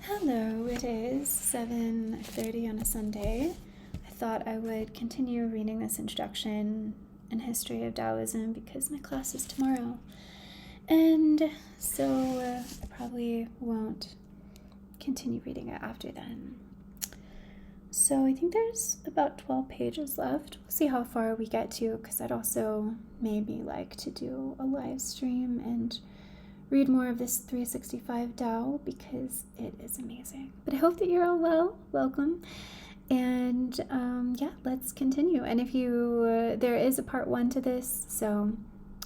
Hello, it is 7:30 on a Sunday. I thought I would continue reading this introduction and history of Taoism because my class is tomorrow. And so I probably won't continue reading it after then. So I think there's about 12 pages left. We'll see how far we get to because I'd also maybe like to do a live stream and read more of this 365 Tao because it is amazing. But I hope that you're all well. Welcome. And let's continue. And if you, there is a part 1 to this, so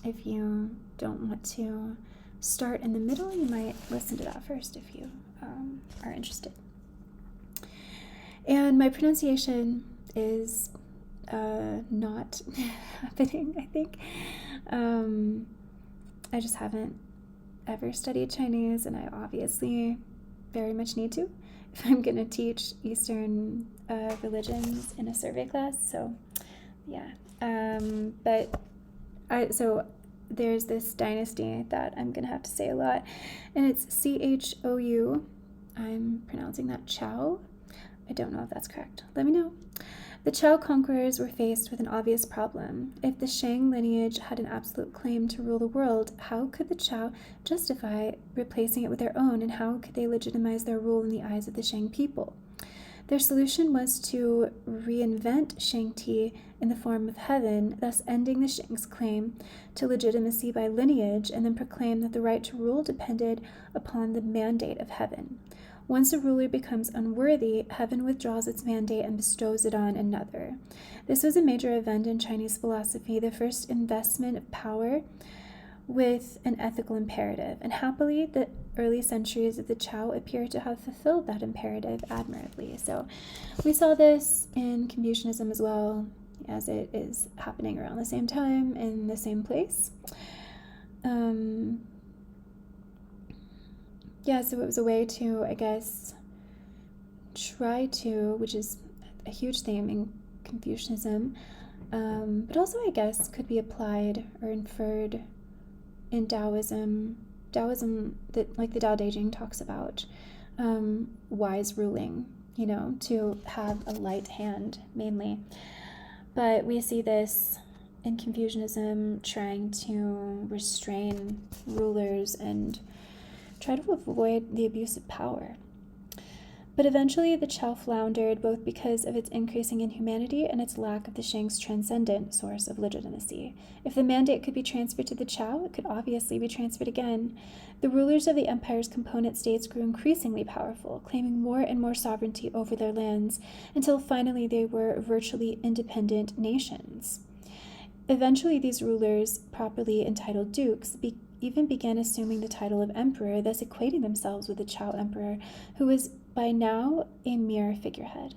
if you don't want to start in the middle, you might listen to that first if you are interested. And my pronunciation is not happening, I think. I just haven't ever studied Chinese, and I obviously very much need to if I'm going to teach Eastern religions in a survey class. So yeah, so there's this dynasty that I'm going to have to say a lot, and it's Chou. I'm pronouncing that Chow. I don't know if that's correct. Let me know. The Chou conquerors were faced with an obvious problem. If the Shang lineage had an absolute claim to rule the world, how could the Chou justify replacing it with their own, and how could they legitimize their rule in the eyes of the Shang people? Their solution was to reinvent Shang-Ti in the form of heaven, thus ending the Shang's claim to legitimacy by lineage, and then proclaim that the right to rule depended upon the mandate of heaven. Once a ruler becomes unworthy, heaven withdraws its mandate and bestows it on another. This was a major event in Chinese philosophy, the first investment of power with an ethical imperative. And happily, the early centuries of the Chou appear to have fulfilled that imperative admirably. So we saw this in Confucianism as well, as it is happening around the same time in the same place. So it was a way to, I guess, try to, which is a huge theme in Confucianism, but also, I guess, could be applied or inferred in Taoism. Taoism, like the Tao Te Ching talks about wise ruling, to have a light hand, mainly. But we see this in Confucianism trying to restrain rulers and try to avoid the abuse of power. But eventually the Chou floundered, both because of its increasing inhumanity and its lack of the Shang's transcendent source of legitimacy. If the mandate could be transferred to the Chou, it could obviously be transferred again. The rulers of the empire's component states grew increasingly powerful, claiming more and more sovereignty over their lands, until finally they were virtually independent nations. Eventually these rulers, properly entitled dukes, even began assuming the title of emperor, thus equating themselves with the Chou emperor, who was by now a mere figurehead.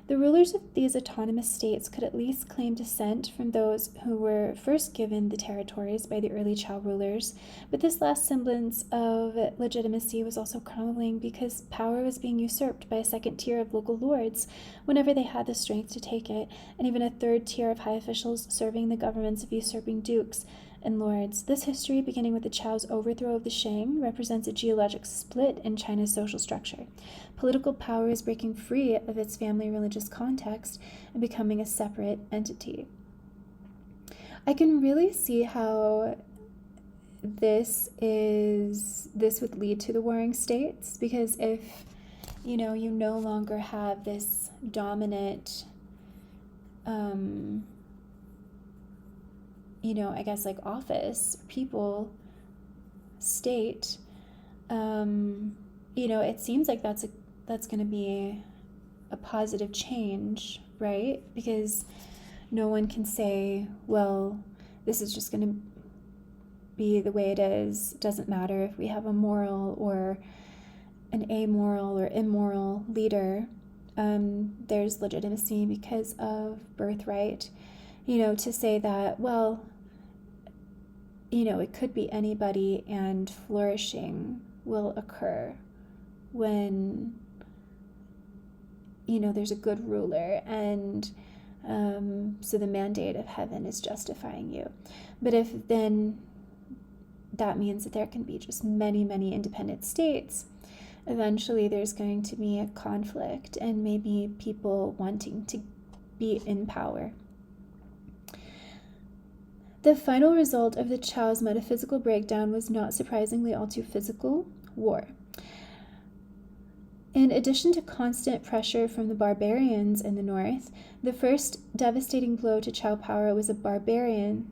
The rulers of these autonomous states could at least claim descent from those who were first given the territories by the early Chou rulers, but this last semblance of legitimacy was also crumbling because power was being usurped by a second tier of local lords whenever they had the strength to take it, and even a third tier of high officials serving the governments of usurping dukes and lords. This history, beginning with the Chou's overthrow of the Shang, represents a geologic split in China's social structure. Political power is breaking free of its family religious context and becoming a separate entity. I can really see how this would lead to the warring states, because if you no longer have this dominant I guess like office, people, state, it seems like that's going to be a positive change, right? Because no one can say, well, this is just going to be the way it is. Doesn't matter if we have a moral or an amoral or immoral leader. There's legitimacy because of birthright. To say that, well, it could be anybody, and flourishing will occur when, there's a good ruler, and so the mandate of heaven is justifying you. But if then that means that there can be just many, many independent states, eventually there's going to be a conflict and maybe people wanting to be in power. The final result of the Chao's metaphysical breakdown was not surprisingly all too physical: war. In addition to constant pressure from the barbarians in the north, the first devastating blow to Chao power was a barbarian,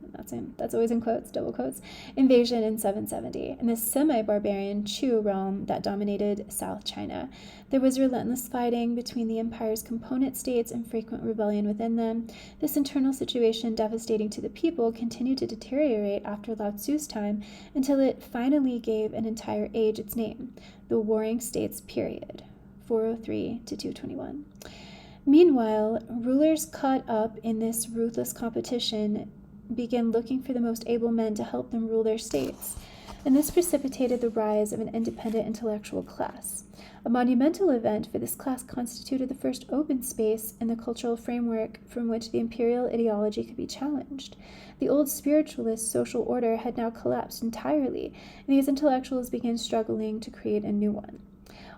that's always in quotes, double quotes, invasion in 770, in the semi-barbarian Chu realm that dominated South China. There was relentless fighting between the empire's component states and frequent rebellion within them. This internal situation, devastating to the people, continued to deteriorate after Lao Tzu's time until it finally gave an entire age its name, the Warring States period, 403 to 221. Meanwhile, rulers caught up in this ruthless competition began looking for the most able men to help them rule their states, and this precipitated the rise of an independent intellectual class. A monumental event for this class constituted the first open space in the cultural framework from which the imperial ideology could be challenged. The old spiritualist social order had now collapsed entirely, and these intellectuals began struggling to create a new one.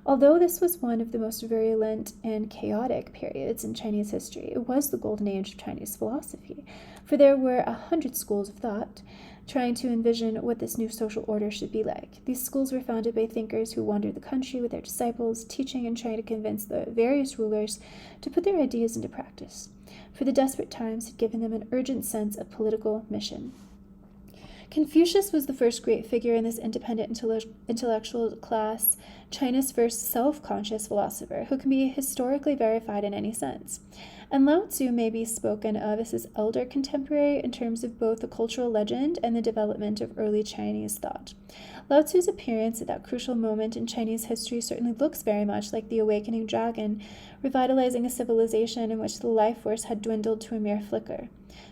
Although this was one of the most virulent and chaotic periods in Chinese history, it was the golden age of Chinese philosophy, for there were 100 schools of thought trying to envision what this new social order should be like. These schools were founded by thinkers who wandered the country with their disciples, teaching and trying to convince the various rulers to put their ideas into practice, for the desperate times had given them an urgent sense of political mission. Confucius was the first great figure in this independent intellectual class, China's first self-conscious philosopher, who can be historically verified in any sense. And Lao Tzu may be spoken of as his elder contemporary in terms of both the cultural legend and the development of early Chinese thought. Lao Tzu's appearance at that crucial moment in Chinese history certainly looks very much like the awakening dragon, revitalizing a civilization in which the life force had dwindled to a mere flicker.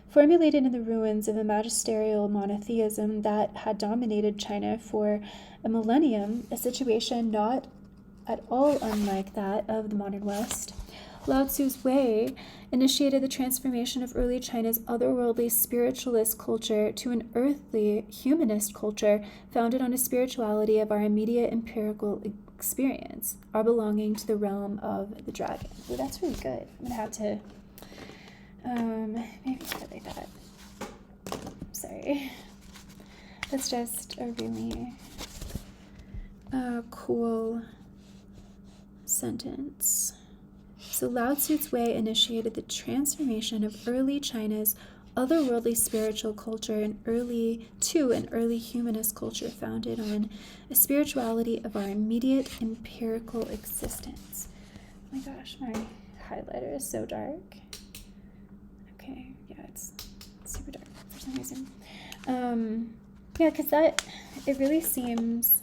Formulated in the ruins of a magisterial monotheism that had dominated China for a millennium, a situation not at all unlike that of the modern West, Lao Tzu's way initiated the transformation of early China's otherworldly spiritualist culture to an earthly humanist culture founded on a spirituality of our immediate empirical experience, our belonging to the realm of the dragon. Well, that's really good. I'm going to have to maybe put it like that. Sorry. That's just a really cool sentence. So Lao Tzu's way initiated the transformation of early China's otherworldly spiritual culture and an early humanist culture founded on a spirituality of our immediate empirical existence. Oh my gosh, my highlighter is so dark. Okay, yeah, it's super dark for some reason. Yeah, because it really seems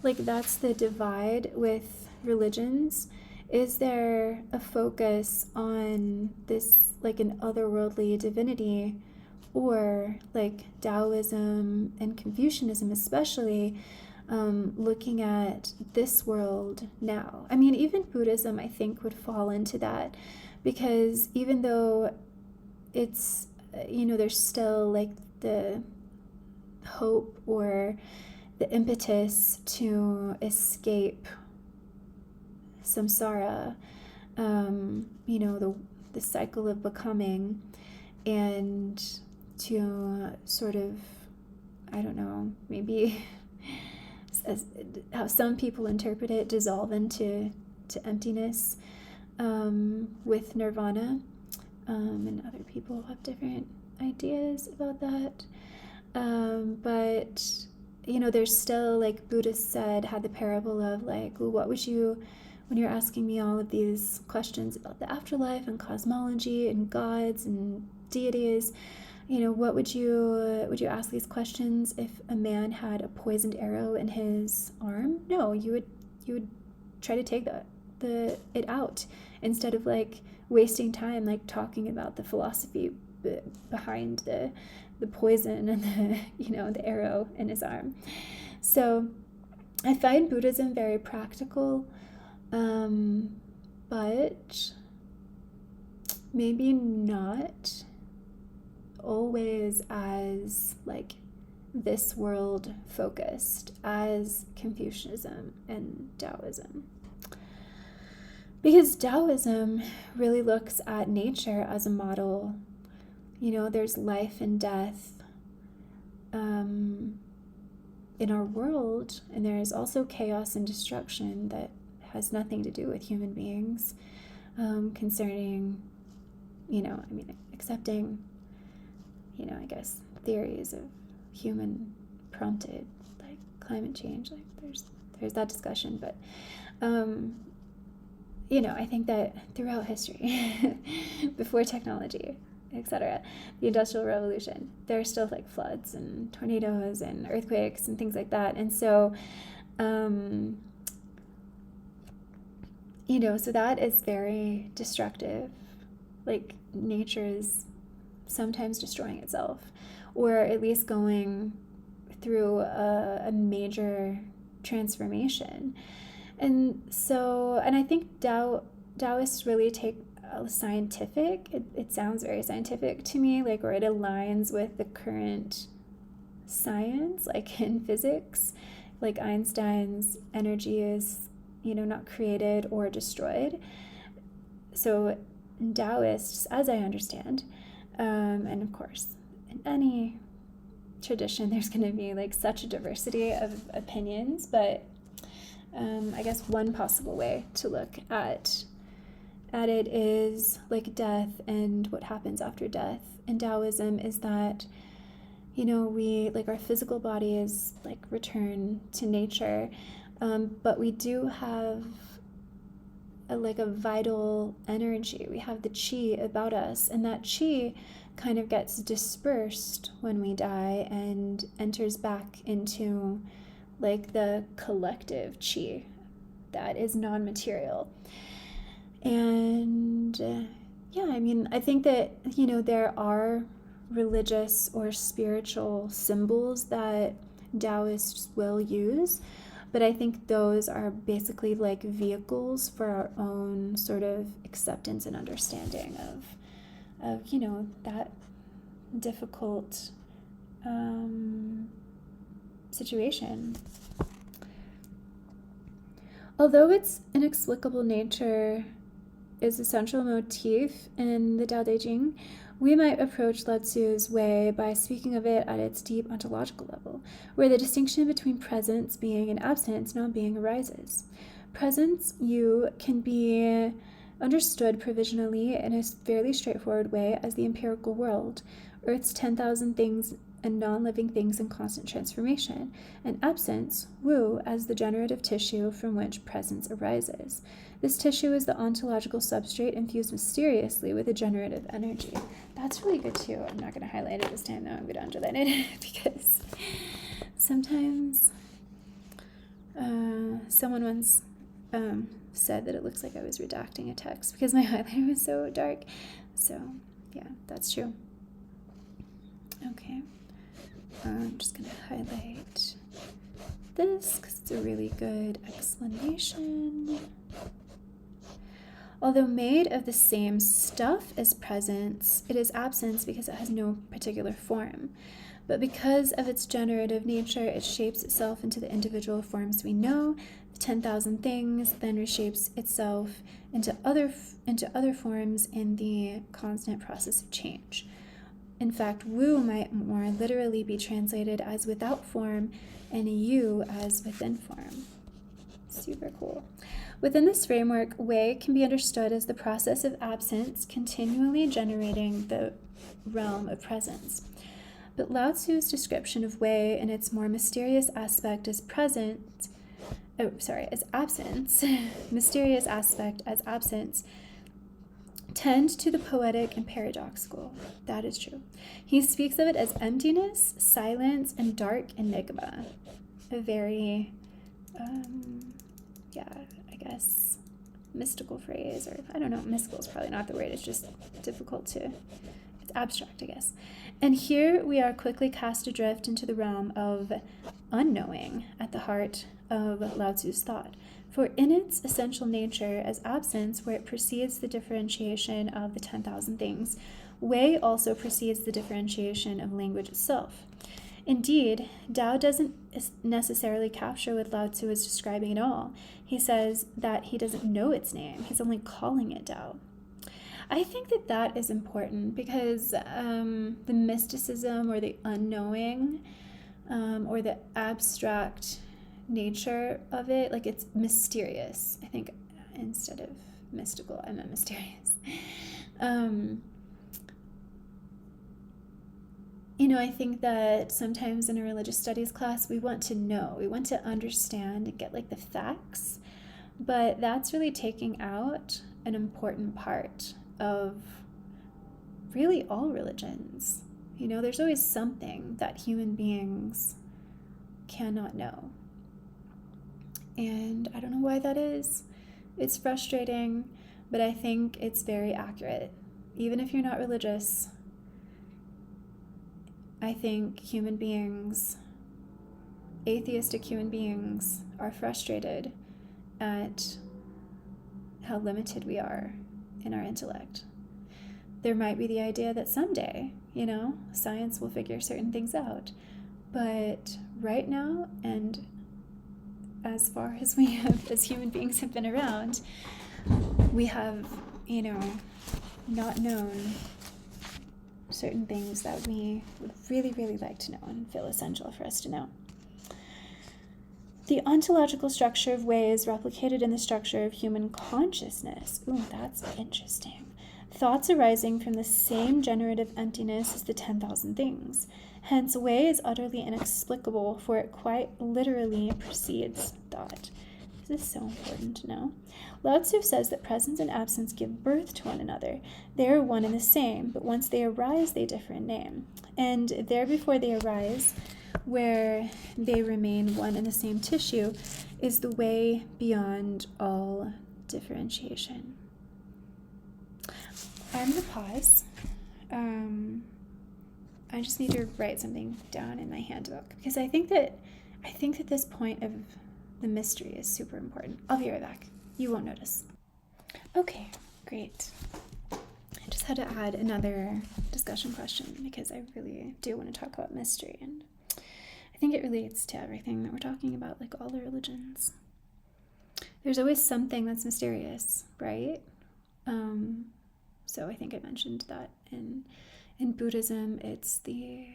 like that's the divide with religions. Is there a focus on this, like an otherworldly divinity, or like Taoism and Confucianism especially, looking at this world now? I mean, even Buddhism, I think, would fall into that, because even though it's, there's still like the hope or the impetus to escape samsara, the cycle of becoming, and to sort of, I don't know, maybe as how some people interpret it, dissolve into emptiness with nirvana, and other people have different ideas about that. But there's still, like Buddhists had the parable of like, well, what would you, when you're asking me all of these questions about the afterlife and cosmology and gods and deities, what would you ask these questions if a man had a poisoned arrow in his arm? No, you would try to take it out, instead of like wasting time like talking about the philosophy behind the poison and the arrow in his arm. So I find Buddhism very practical, but maybe not always as like this world focused as Confucianism and Taoism. Because Taoism really looks at nature as a model. There's life and death in our world, and there is also chaos and destruction that has nothing to do with human beings, concerning, accepting, I guess, theories of human prompted, like climate change, like there's that discussion, but I think that throughout history, before technology, etc., the Industrial Revolution, there are still like floods and tornadoes and earthquakes and things like that. And so, so that is very destructive. Like nature is sometimes destroying itself, or at least going through a major transformation. And I think Taoists really take scientific, it sounds very scientific to me, like, or it aligns with the current science, like in physics, like Einstein's energy is, not created or destroyed. So Taoists, as I understand, and of course, in any tradition, there's going to be like such a diversity of opinions, but I guess one possible way to look at it is like death and what happens after death. In Taoism is that, we, like, our physical body is like return to nature, but we do have a vital energy. We have the qi about us, and that qi kind of gets dispersed when we die and enters back into like the collective qi that is non-material. And I think that, there are religious or spiritual symbols that Taoists will use, but I think those are basically like vehicles for our own sort of acceptance and understanding of that difficult situation. Although its inexplicable nature is a central motif in the Tao Te Ching, we might approach Lao Tzu's way by speaking of it at its deep ontological level, where the distinction between presence being and absence non-being arises. Presence, can be understood provisionally in a fairly straightforward way as the empirical world, Earth's 10,000 things and non-living things in constant transformation, and absence, Wu, as the generative tissue from which presence arises. This tissue is the ontological substrate infused mysteriously with a generative energy. That's really good too. I'm not going to highlight it this time though. I'm going to underline it because sometimes someone once said that it looks like I was redacting a text because my highlighter was so dark. So yeah, that's true. Okay. I'm just going to highlight this because it's a really good explanation. Although made of the same stuff as presence, it is absence because it has no particular form. But because of its generative nature, it shapes itself into the individual forms we know. The 10,000 things then reshapes itself into other forms in the constant process of change. In fact, Wu might more literally be translated as without form and Yu as within form. Super cool. Within this framework, Wei can be understood as the process of absence continually generating the realm of presence. But Lao Tzu's description of Wei in its more mysterious aspect as absence, mysterious aspect as absence, tend to the poetic and paradoxical. That is true. He speaks of it as emptiness, silence, and dark enigma. A very, mystical phrase, or I don't know, mystical is probably not the word, it's just it's abstract, I guess. And here we are quickly cast adrift into the realm of unknowing at the heart of Lao Tzu's thought. For in its essential nature as absence, where it precedes the differentiation of the 10,000 things, Wei also precedes the differentiation of language itself. Indeed, Tao doesn't necessarily capture what Lao Tzu is describing at all. He says that he doesn't know its name, he's only calling it Tao. I think that that is important because the mysticism or the unknowing or the abstract nature of it, like it's mysterious. I think instead of mystical, I meant mysterious. I think that sometimes in a religious studies class, we want to know, we want to understand and get like the facts, but that's really taking out an important part of really all religions. There's always something that human beings cannot know. And I don't know why that is. It's frustrating, but I think it's very accurate. Even if you're not religious, I think human beings, atheistic human beings, are frustrated at how limited we are in our intellect. There might be the idea that someday, science will figure certain things out. But right now, and as far as we have, as human beings have been around, we have, not known certain things that we would really, really like to know and feel essential for us to know. The ontological structure of way is replicated in the structure of human consciousness. Ooh, that's interesting. Thoughts arising from the same generative emptiness as the 10,000 things. Hence, way is utterly inexplicable, for it quite literally precedes thought. This is so important to know. Lao Tzu says that presence and absence give birth to one another. They are one and the same, but once they arise, they differ in name. And there before they arise, where they remain one and the same tissue, is the way beyond all differentiation. I'm going to pause. I just need to write something down in my handbook because I think that this point of the mystery is super important. I'll be right back. You won't notice. Okay, great. I just had to add another discussion question because I really do want to talk about mystery, and I think it relates to everything that we're talking about, like all the religions. There's always something that's mysterious, right? So I think I mentioned that in Buddhism, it's the,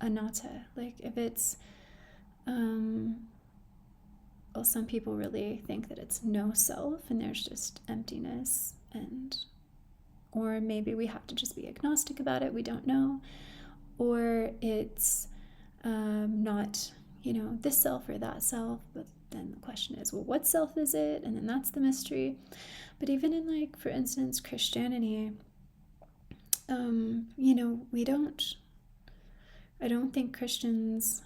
anatta. Like if it's, some people really think that it's no self and there's just emptiness, or maybe we have to just be agnostic about it. We don't know. Or it's not, this self or that self, but then the question is, well, what self is it? And then that's the mystery. But even in, like, for instance, Christianity, I don't think Christians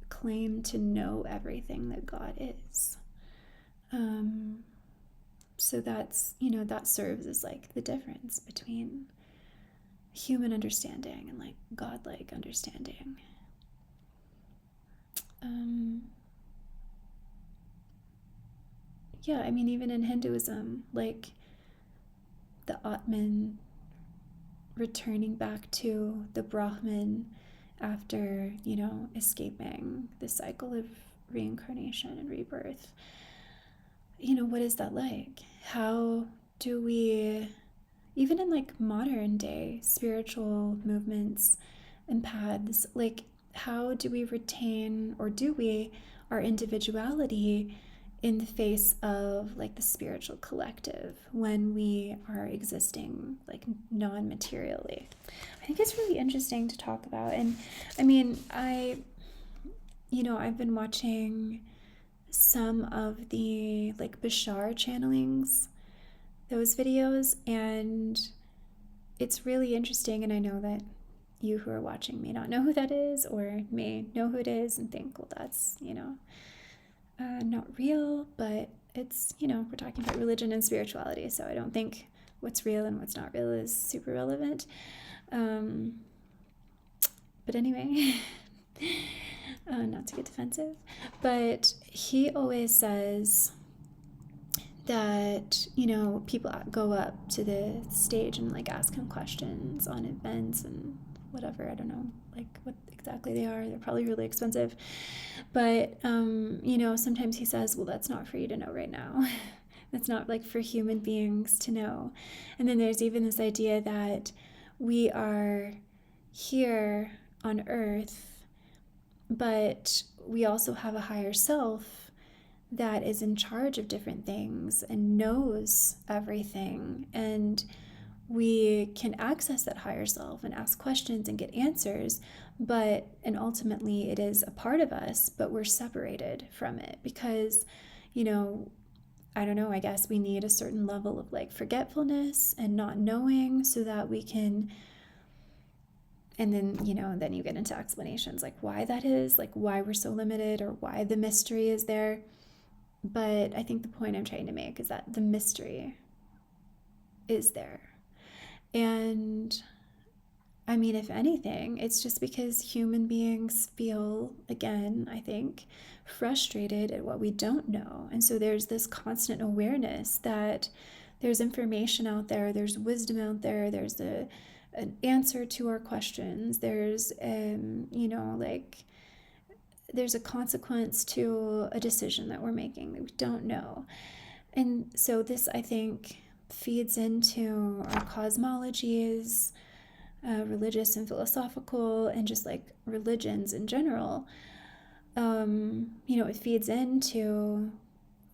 claim to know everything that God is. So that's, that serves as like the difference between human understanding and like godlike understanding. Even in Hinduism, like the Atman returning back to the Brahman after, escaping the cycle of reincarnation and rebirth. What is that like? How do we, even in like modern day spiritual movements and paths, like how do we retain, or do we, our individuality in the face of like the spiritual collective when we are existing like non-materially? I think it's really interesting to talk about. And I've been watching some of the like Bashar channelings, those videos, and it's really interesting. And I know that you who are watching may not know who that is, or may know who it is and think, well, that's, not real, but it's, we're talking about religion and spirituality, so I don't think what's real and what's not real is super relevant. But anyway, not to get defensive, but he always says that, people go up to the stage and like ask him questions on events and whatever, I don't know, like what exactly they are. They're probably really expensive. But, sometimes he says, well, that's not for you to know right now. That's not like for human beings to know. And then there's even this idea that we are here on earth, but we also have a higher self that is in charge of different things and knows everything. And we can access that higher self and ask questions and get answers, and ultimately it is a part of us, but we're separated from it because, I don't know, I guess we need a certain level of like forgetfulness and not knowing so that we can, and then, then you get into explanations like why that is, like why we're so limited or why the mystery is there. But I think the point I'm trying to make is that the mystery is there. And I mean, if anything, it's just because human beings feel, again, I think, frustrated at what we don't know. And so there's this constant awareness that there's information out there, there's wisdom out there, there's an answer to our questions, there's, there's a consequence to a decision that we're making that we don't know. And so this, I think, feeds into our cosmologies, religious and philosophical, and just like religions in general. It feeds into,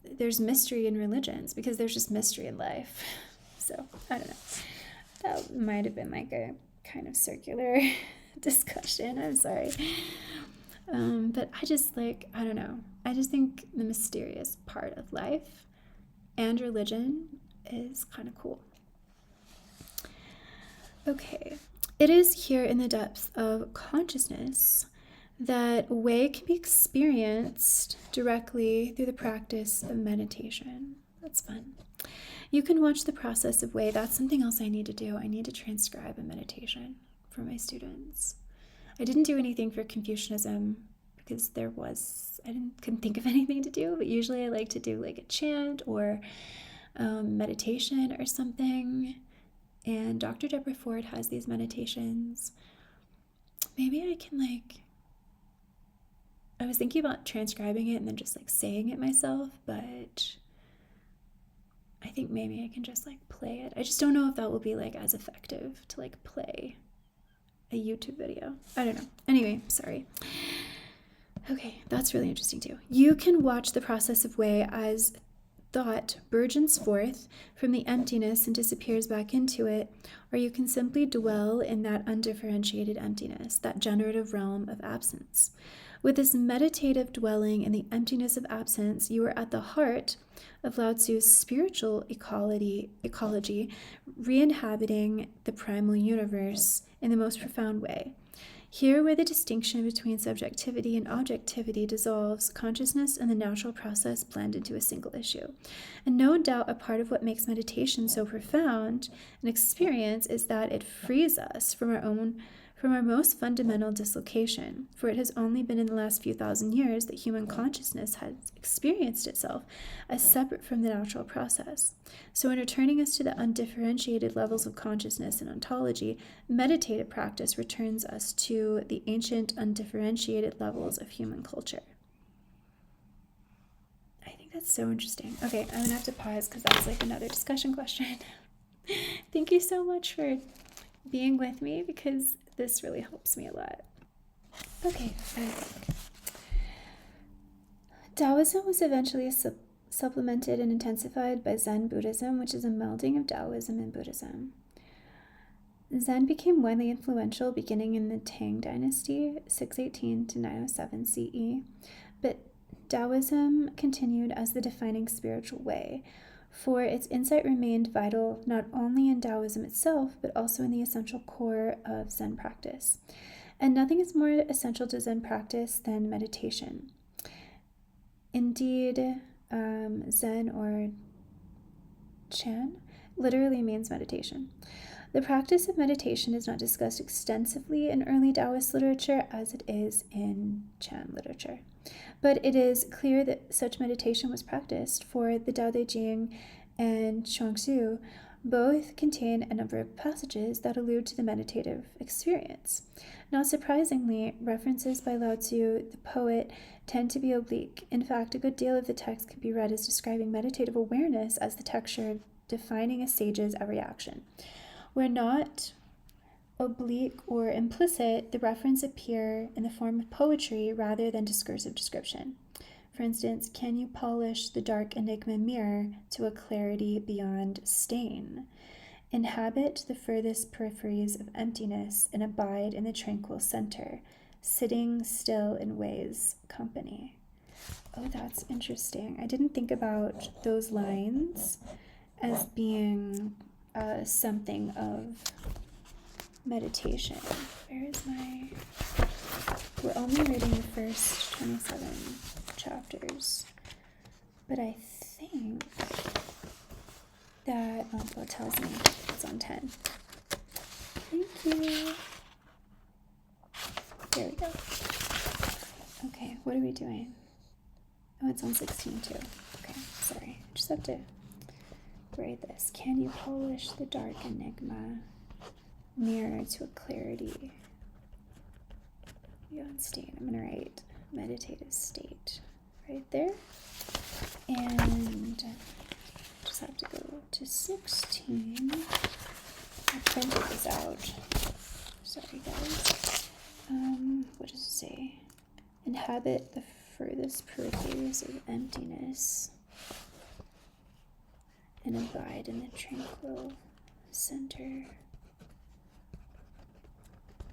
there's mystery in religions because there's just mystery in life. So I don't know. That might have been like a kind of circular discussion. I'm sorry. But I just I don't know. I just think the mysterious part of life and religion is kind of cool. Okay. It is here in the depths of consciousness that way can be experienced directly through the practice of meditation. That's fun. You can watch the process of way. That's something else I need to do. I need to transcribe a meditation for my students. I didn't do anything for Confucianism because couldn't think of anything to do, but usually I like to do like a chant or meditation or something. And Dr. Deborah Ford has these meditations. Maybe I can I was thinking about transcribing it and then just saying it myself, but I think maybe I can just play it. I just don't know if that will be as effective to play a YouTube video. I don't know. Anyway, sorry. Okay, that's really interesting too. You can watch the process of way as thought burgeons forth from the emptiness and disappears back into it, or you can simply dwell in that undifferentiated emptiness, that generative realm of absence. With this meditative dwelling in the emptiness of absence, you are at the heart of Lao Tzu's spiritual ecology, re-inhabiting the primal universe in the most profound way. Here, where the distinction between subjectivity and objectivity dissolves, consciousness and the natural process blend into a single issue. And no doubt a part of what makes meditation so profound an experience is that it frees us from our most fundamental dislocation, for it has only been in the last few thousand years that human consciousness has experienced itself as separate from the natural process. So in returning us to the undifferentiated levels of consciousness and ontology, meditative practice returns us to the ancient undifferentiated levels of human culture. I think that's so interesting. Okay, I'm going to have to pause because that's another discussion question. Thank you so much for being with me because this really helps me a lot. Okay, Taoism was eventually supplemented and intensified by Zen Buddhism, which is a melding of Taoism and Buddhism. Zen became widely influential beginning in the Tang Dynasty, 618 to 907 CE, but Taoism continued as the defining spiritual way, for its insight remained vital not only in Taoism itself, but also in the essential core of Zen practice. And nothing is more essential to Zen practice than meditation. Indeed, Zen or Chan literally means meditation. The practice of meditation is not discussed extensively in early Taoist literature as it is in Chan literature. But it is clear that such meditation was practiced, for the Tao Te Ching and Chuang Tzu Both contain a number of passages that allude to the meditative experience. Not surprisingly, references by Lao Tzu, the poet, tend to be oblique. In fact, a good deal of the text can be read as describing meditative awareness as the texture defining a sage's every action. Where not oblique or implicit, the reference appear in the form of poetry rather than discursive description. For instance, can you polish the dark enigma mirror to a clarity beyond stain? Inhabit the furthest peripheries of emptiness and abide in the tranquil center, sitting still in ways company. Oh, that's interesting. I didn't think about those lines as being something of meditation. Where is my... We're only reading the first 27 chapters, but I think that, well, it tells me it's on 10. Thank you. There we go. Okay, what are we doing? Oh, it's on 16 too. Okay, sorry. I just have to write this. Can you polish the dark enigma mirror to a clarity beyond state? I'm going to write meditative state right there. And just have to go to 16. I printed this out. Sorry, guys. What does it say? Inhabit the furthest peripheries of emptiness and abide in the tranquil center.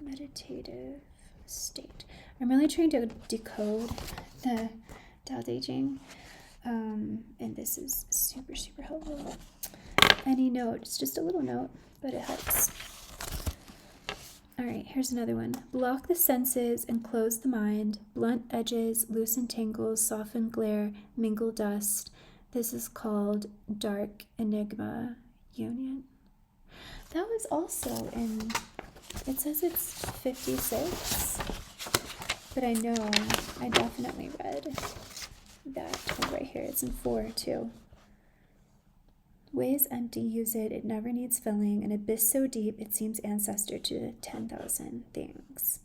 Meditative state. I'm really trying to decode the Tao Te Ching, and this is super, super helpful. Any note, it's just a little note, but it helps. All right, here's another one. Block the senses and close the mind. Blunt edges, loosen tangles, soften glare, mingle dust. This is called dark enigma union. That was also in... It says it's 56, but I know I definitely read that. Oh, right here, it's in 4 too. Ways empty, use it. It never needs filling. An abyss so deep, it seems ancestor to 10,000 things.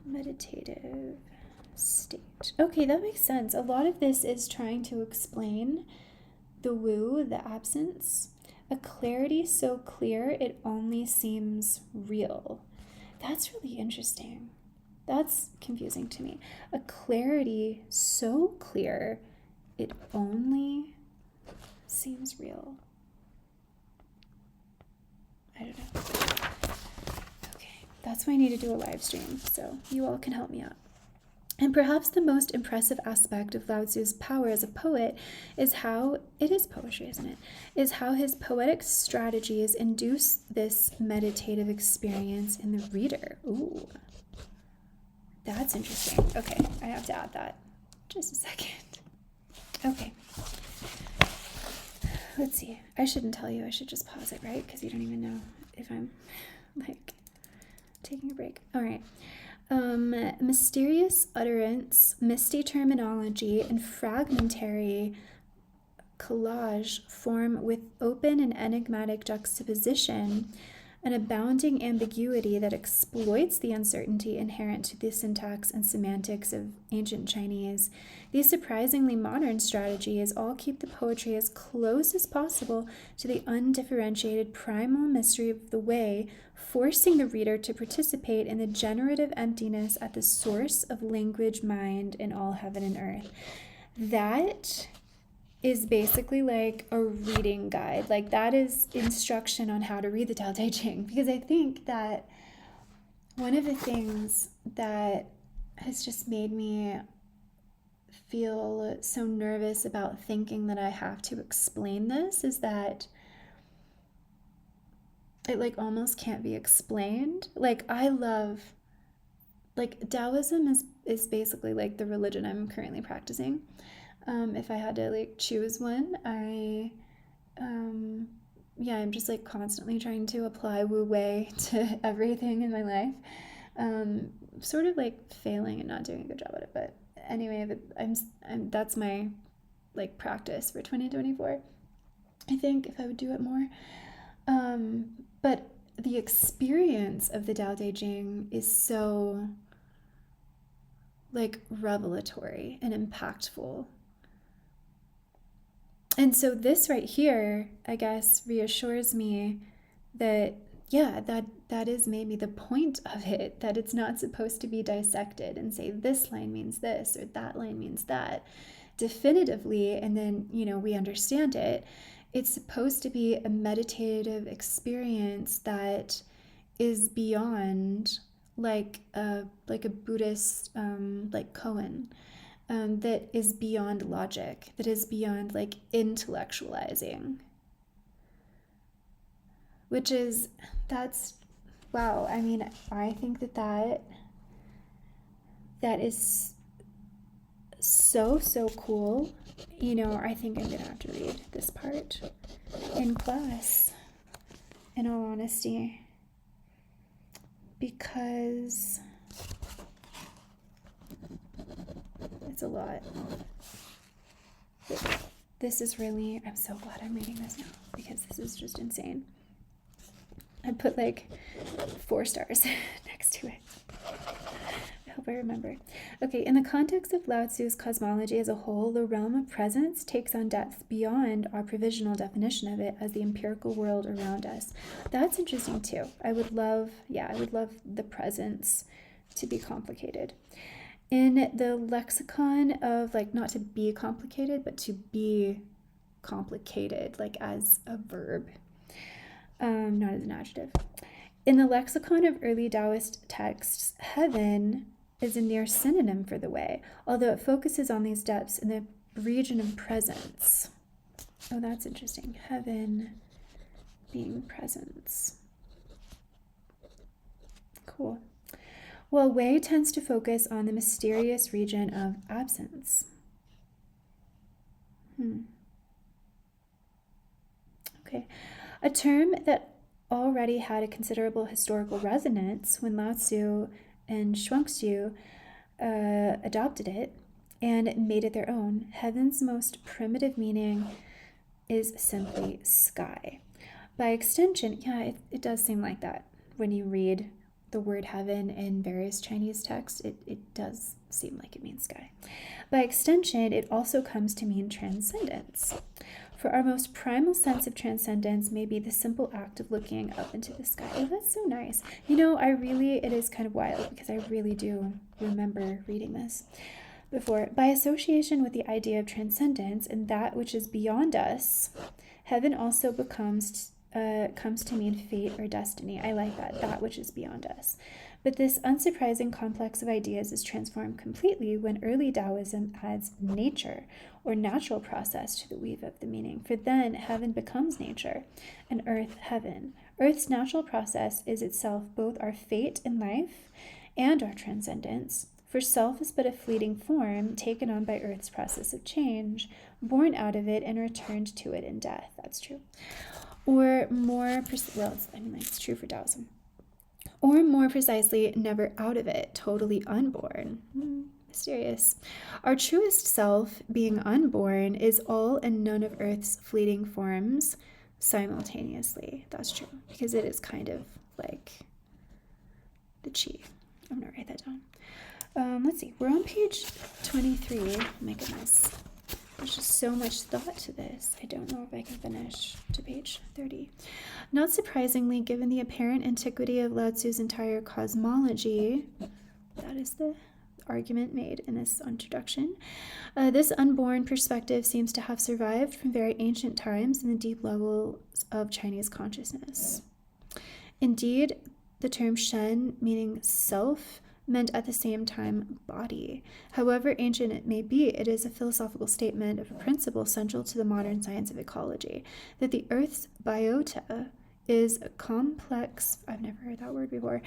Meditative state. Okay, that makes sense. A lot of this is trying to explain the wu, the absence, a clarity so clear it only seems real. That's really interesting. That's confusing to me. A clarity so clear it only seems real. I don't know. Okay, that's why I need to do a live stream, so you all can help me out. And perhaps the most impressive aspect of Lao Tzu's power as a poet is how, it is poetry, isn't it? Is how his poetic strategies induce this meditative experience in the reader. Ooh, that's interesting. Okay, I have to add that. Just a second. Okay. Let's see. I shouldn't tell you. I should just pause it, right? Because you don't even know if I'm, like, taking a break. All right. Mysterious utterance, misty terminology, and fragmentary collage form with open and enigmatic juxtaposition an abounding ambiguity that exploits the uncertainty inherent to the syntax and semantics of ancient Chinese. These surprisingly modern strategies all keep the poetry as close as possible to the undifferentiated primal mystery of the way, forcing the reader to participate in the generative emptiness at the source of language, mind, in all heaven and earth. That is basically like a reading guide. Like, that is instruction on how to read the Tao Te Ching. Because I think that one of the things that has just made me feel so nervous about thinking that I have to explain this is that it like almost can't be explained. Like, I love, like, Taoism is basically like the religion I'm currently practicing. If I had to like choose one, I'm just like constantly trying to apply Wu Wei to everything in my life. Sort of like failing and not doing a good job at it, but anyway, that's my like practice for 2024. I think if I would do it more. But the experience of the Tao Te Ching is so like revelatory and impactful. And so this right here, I guess, reassures me that, yeah, that is maybe the point of it, that it's not supposed to be dissected and say this line means this or that line means that definitively, and then, we understand it. It's supposed to be a meditative experience that is beyond like a Buddhist like koan, that is beyond logic, that is beyond like intellectualizing, which is, that's, wow. I mean, I think that is so cool. I think I'm gonna have to read this part in class, in all honesty, because it's a lot. This is really, I'm so glad I'm reading this now, because this is just insane. I put like 4 stars next to it. I hope I remember. Okay, in the context of Lao Tzu's cosmology as a whole, the realm of presence takes on depth beyond our provisional definition of it as the empirical world around us. That's interesting too. I would love the presence to be complicated. In the lexicon of, like, not to be complicated, but to be complicated, like as a verb, not as an adjective. In the lexicon of early Taoist texts, heaven is a near synonym for the way, although it focuses on these depths in the region of presence. Oh, that's interesting. Heaven being presence. Cool. Well, Wei tends to focus on the mysterious region of absence. Okay. A term that already had a considerable historical resonance when Lao Tzu and Shuangzi adopted it and made it their own. Heaven's most primitive meaning is simply sky. By extension, yeah, it does seem like that when you read the word heaven in various Chinese texts. It does seem like it means sky. By extension, it also comes to mean transcendence. For our most primal sense of transcendence may be the simple act of looking up into the sky. Oh, that's so nice. It is kind of wild, because I really do remember reading this before. By association with the idea of transcendence and that which is beyond us, heaven also comes to mean fate or destiny. I like that which is beyond us. But this unsurprising complex of ideas is transformed completely when early Taoism adds nature or natural process to the weave of the meaning. For then heaven becomes nature and earth heaven. Earth's natural process is itself both our fate in life and our transcendence. For self is but a fleeting form taken on by earth's process of change, born out of it and returned to it in death. That's true. Or more, it's true for Taoism. Or more precisely, never out of it, totally unborn. Mysterious. Our truest self, being unborn, is all and none of Earth's fleeting forms simultaneously. That's true, because it is kind of like the chi. I'm going to write that down. Let's see. We're on page 23. Oh my goodness. There's just so much thought to this. I don't know if I can finish to page 30. Not surprisingly, given the apparent antiquity of Lao Tzu's entire cosmology, that is the argument made in this introduction, this unborn perspective seems to have survived from very ancient times in the deep levels of Chinese consciousness. Indeed, the term Shen, meaning self, meant at the same time body. However ancient it may be, it is a philosophical statement of a principle central to the modern science of ecology, that the Earth's biota is a complex, I've never heard that word before,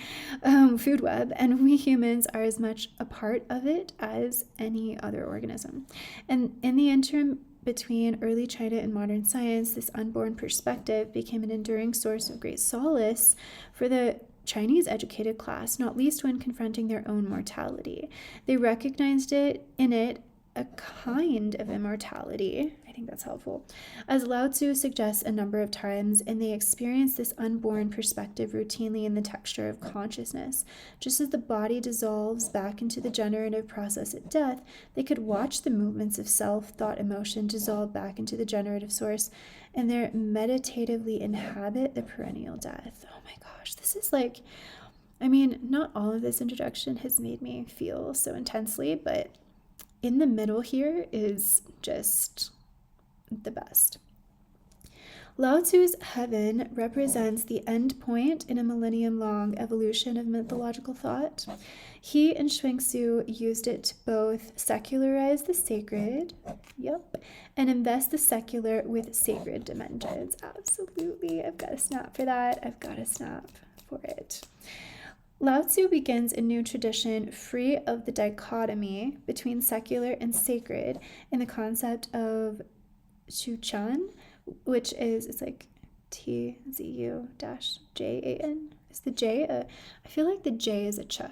food web, and we humans are as much a part of it as any other organism. And in the interim between early China and modern science, this unborn perspective became an enduring source of great solace for the Chinese educated class, not least when confronting their own mortality. They recognized in it a kind of immortality. I think that's helpful. As Lao Tzu suggests a number of times, and they experience this unborn perspective routinely in the texture of consciousness. Just as the body dissolves back into the generative process at death, they could watch the movements of self, thought, emotion dissolve back into the generative source, and there meditatively inhabit the perennial death. Oh my gosh, this is like, I mean, not all of this introduction has made me feel so intensely, but in the middle here is just the best. Lao Tzu's heaven represents the end point in a millennium-long evolution of mythological thought. He and Shuangzi used it to both secularize the sacred, and invest the secular with sacred dimensions. Absolutely, I've got a snap for that. I've got a snap for it. Lao Tzu begins a new tradition free of the dichotomy between secular and sacred in the concept of Shuchan, which is, it's like TZU-JAN. Is the J I feel like the J is a ch.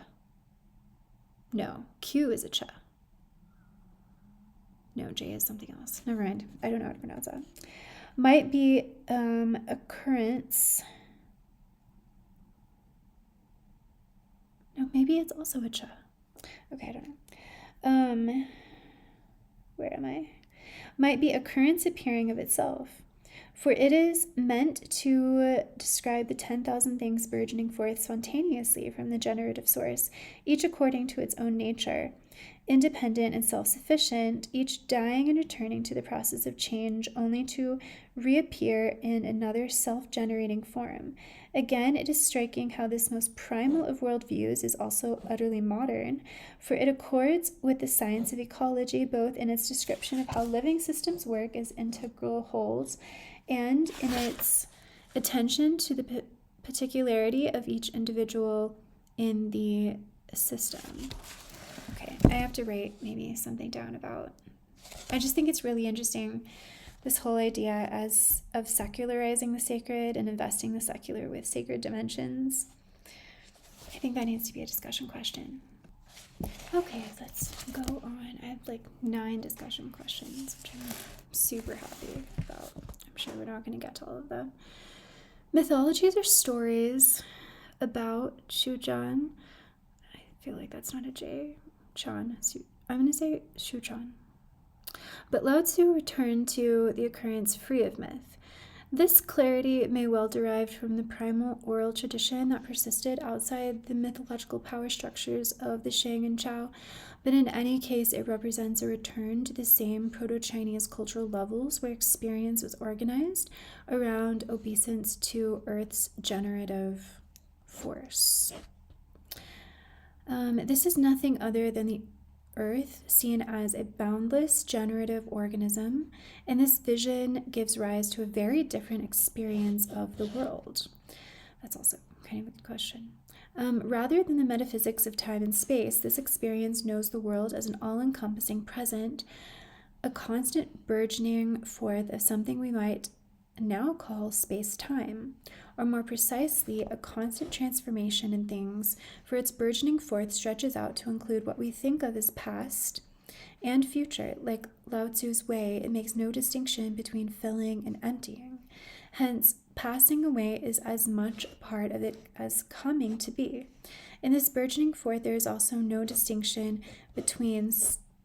No, Q is a ch. No, J is something else. Never mind. I don't know how to pronounce that. Might be occurrence. No, maybe it's also a cha. Okay, I don't know. Where am I? Might be occurrence appearing of itself. For it is meant to describe the 10,000 things burgeoning forth spontaneously from the generative source, each according to its own nature, independent and self-sufficient, each dying and returning to the process of change only to reappear in another self-generating form. Again, it is striking how this most primal of worldviews is also utterly modern, for it accords with the science of ecology both in its description of how living systems work as integral wholes and in its attention to the particularity of each individual in the system. Okay, I have to write maybe something down about, I just think it's really interesting, this whole idea of secularizing the sacred and investing the secular with sacred dimensions. I think that needs to be a discussion question. Okay, let's go on. I have like 9 discussion questions, which I'm super happy about. I'm sure we're not going to get to all of them. Mythologies are stories about Shujan. I feel like that's not a J. Chan. I'm going to say Shuchan. But Lao Tzu returned to the occurrence free of myth. This clarity may well derive from the primal oral tradition that persisted outside the mythological power structures of the Shang and Chao, but in any case it represents a return to the same Proto-Chinese cultural levels where experience was organized around obeisance to Earth's generative force. This is nothing other than the Earth seen as a boundless generative organism, and this vision gives rise to a very different experience of the world. That's also kind of a good question. Rather than the metaphysics of time and space, this experience knows the world as an all-encompassing present, a constant burgeoning forth of something we might now call space-time, or more precisely, a constant transformation in things, for its burgeoning forth stretches out to include what we think of as past and future. Like Lao Tzu's way, it makes no distinction between filling and emptying. Hence, passing away is as much a part of it as coming to be. In this burgeoning forth, there is also no distinction between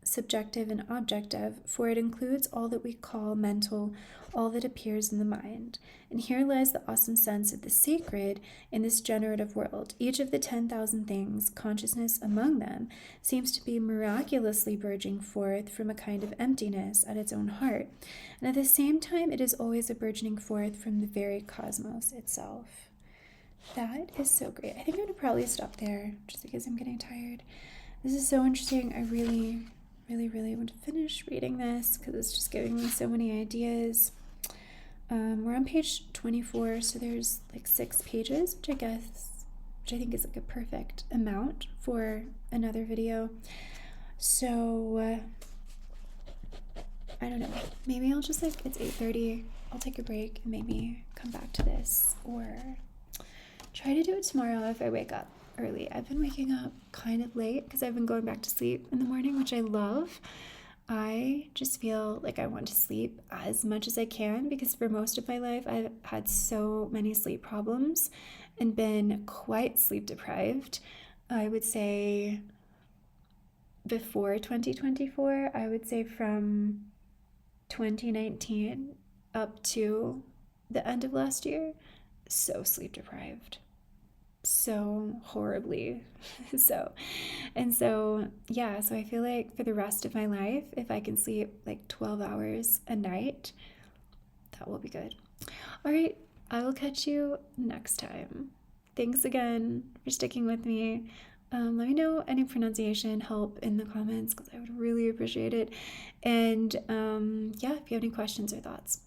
subjective and objective, for it includes all that we call mental, all that appears in the mind. And here lies the awesome sense of the sacred in this generative world. Each of the 10,000 things, consciousness among them, seems to be miraculously burgeoning forth from a kind of emptiness at its own heart. And at the same time, it is always a burgeoning forth from the very cosmos itself. That is so great. I think I'm going to probably stop there just because I'm getting tired. This is so interesting. I really want to finish reading this because it's just giving me so many ideas. We're on page 24, so there's like 6 pages, which I think is like a perfect amount for another video. So I don't know, maybe I'll just like, it's 8:30, I'll take a break and maybe come back to this, or try to do it tomorrow if I wake up early. I've been waking up kind of late because I've been going back to sleep in the morning, which I love. I just feel like I want to sleep as much as I can because for most of my life I've had so many sleep problems and been quite sleep deprived. I would say before 2024, I would say from 2019 up to the end of last year, so sleep deprived. So horribly. so, and so, yeah, so I feel like for the rest of my life, if I can sleep like 12 hours a night, that will be good. All right, I will catch you next time. Thanks again for sticking with me. Let me know any pronunciation help in the comments because I would really appreciate it. And yeah, if you have any questions or thoughts.